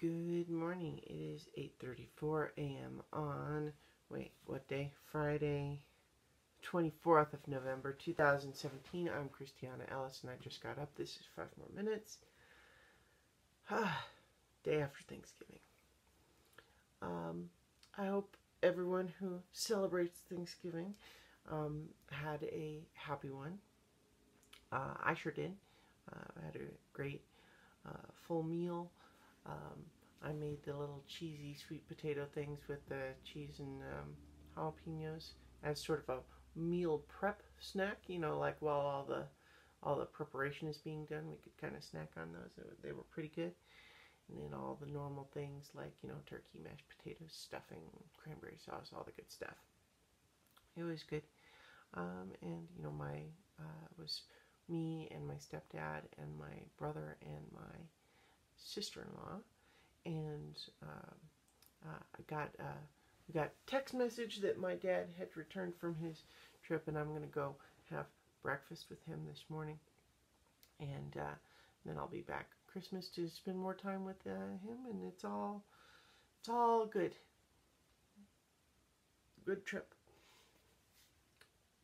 Good morning. It is 8:34 a.m. on, what day? Friday, 24th of November, 2017. I'm Christiana Ellis, and I just got up. This is 5 more minutes. Day after Thanksgiving. I hope everyone who celebrates Thanksgiving had a happy one. I sure did. I had a great full meal. I made the little cheesy sweet potato things with the cheese and jalapenos as sort of a meal prep snack. You know, like while all the preparation is being done, we could kind of snack on those. They were pretty good. And then all the normal things like, turkey, mashed potatoes, stuffing, cranberry sauce, all the good stuff. It was good. And it was me and my stepdad and my brother and my sister-in-law, and we got text message that my dad had returned from his trip, and I'm going to go have breakfast with him this morning, and then I'll be back Christmas to spend more time with him, and it's all good. Good trip.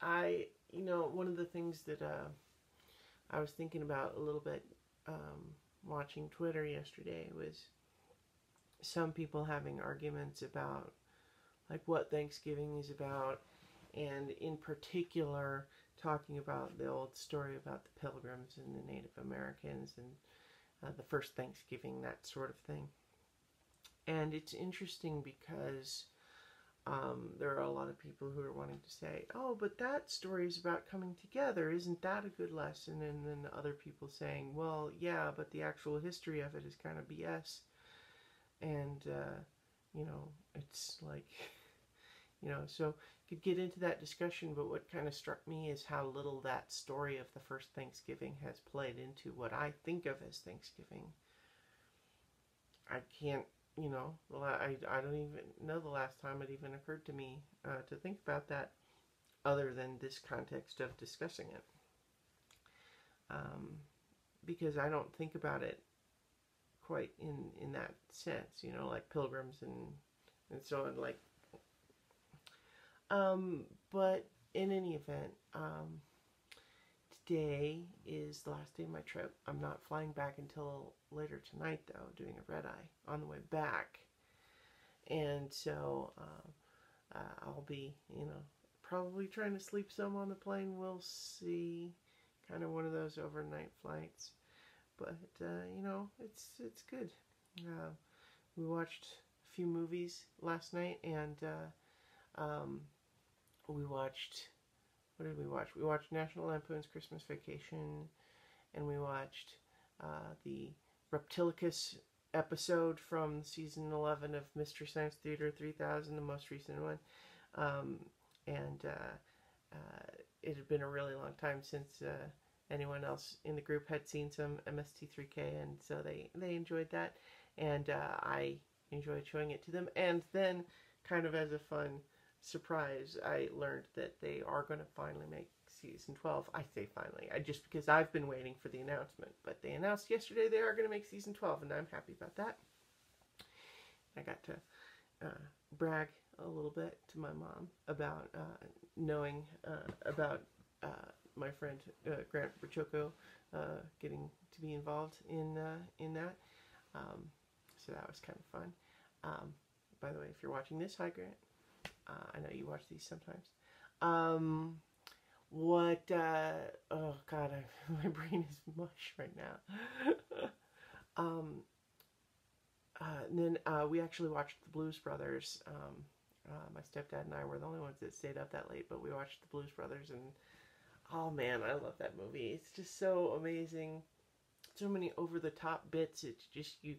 One of the things that I was thinking about a little bit watching Twitter yesterday was some people having arguments about like what Thanksgiving is about, and in particular talking about the old story about the Pilgrims and the Native Americans and the first Thanksgiving, that sort of thing. And it's interesting because there are a lot of people who are wanting to say, oh, but that story is about coming together. Isn't that a good lesson? And then other people saying, well, yeah, but the actual history of it is kind of BS. And, it's like, so you could get into that discussion, but what kind of struck me is how little that story of the first Thanksgiving has played into what I think of as Thanksgiving. I can't, I don't even know the last time it even occurred to me to think about that other than this context of discussing it. Because I don't think about it quite in that sense, like pilgrims and so on, like. But in any event, today is the last day of my trip. I'm not flying back until later tonight, though, doing a red-eye on the way back. And so I'll be, probably trying to sleep some on the plane. We'll see. Kind of one of those overnight flights. But, it's good. We watched a few movies last night, and we watched... What did we watch? We watched National Lampoon's Christmas Vacation, and we watched the Reptilicus episode from season 11 of Mystery Science Theater 3000, the most recent one. It had been a really long time since anyone else in the group had seen some MST3K, and so they enjoyed that, and I enjoyed showing it to them. And then, kind of as a fun surprise, I learned that they are going to finally make season 12. I say finally, just because I've been waiting for the announcement, but they announced yesterday they are going to make season 12, and I'm happy about that. I got to brag a little bit to my mom about knowing about my friend Grant Berchoko getting to be involved in that. So that was kind of fun. By the way, if you're watching this, hi Grant. I know you watch these sometimes. Oh God, my brain is mush right now. And then we actually watched The Blues Brothers. My stepdad and I were the only ones that stayed up that late, but we watched The Blues Brothers, and oh man, I love that movie. It's just so amazing. So many over-the-top bits. It's just, you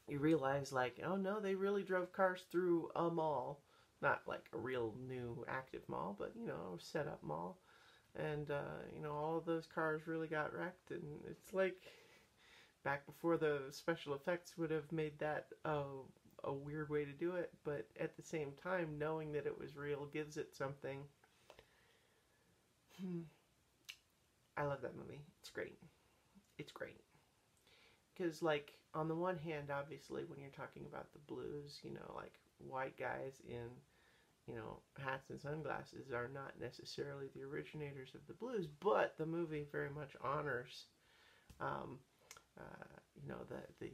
realize, like, oh no, they really drove cars through a mall. Not like a real new active mall, but, a set-up mall. And, all of those cars really got wrecked. And it's like back before the special effects would have made that a weird way to do it. But at the same time, knowing that it was real gives it something. I love that movie. It's great. It's great. Because, like, on the one hand, obviously, when you're talking about the blues, you know, like, white guys in, you know, hats and sunglasses are not necessarily the originators of the blues, but the movie very much honors, um, you know, the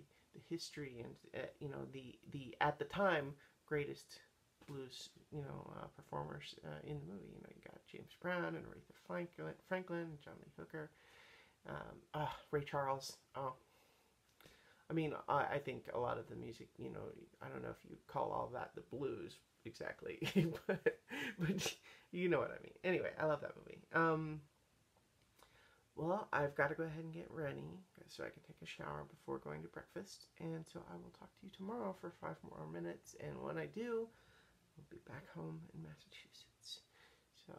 history and, you know, the at the time greatest blues, you know, performers in the movie. You know, you got James Brown and Aretha Franklin, John Lee Hooker, Ray Charles. Oh, I mean, I think a lot of the music, you know, I don't know if you call all that the blues exactly, but you know what I mean. Anyway, I love that movie. Well, I've got to go ahead and get ready so I can take a shower before going to breakfast. And so I will talk to you tomorrow for 5 more minutes. And when I do, I'll be back home in Massachusetts. So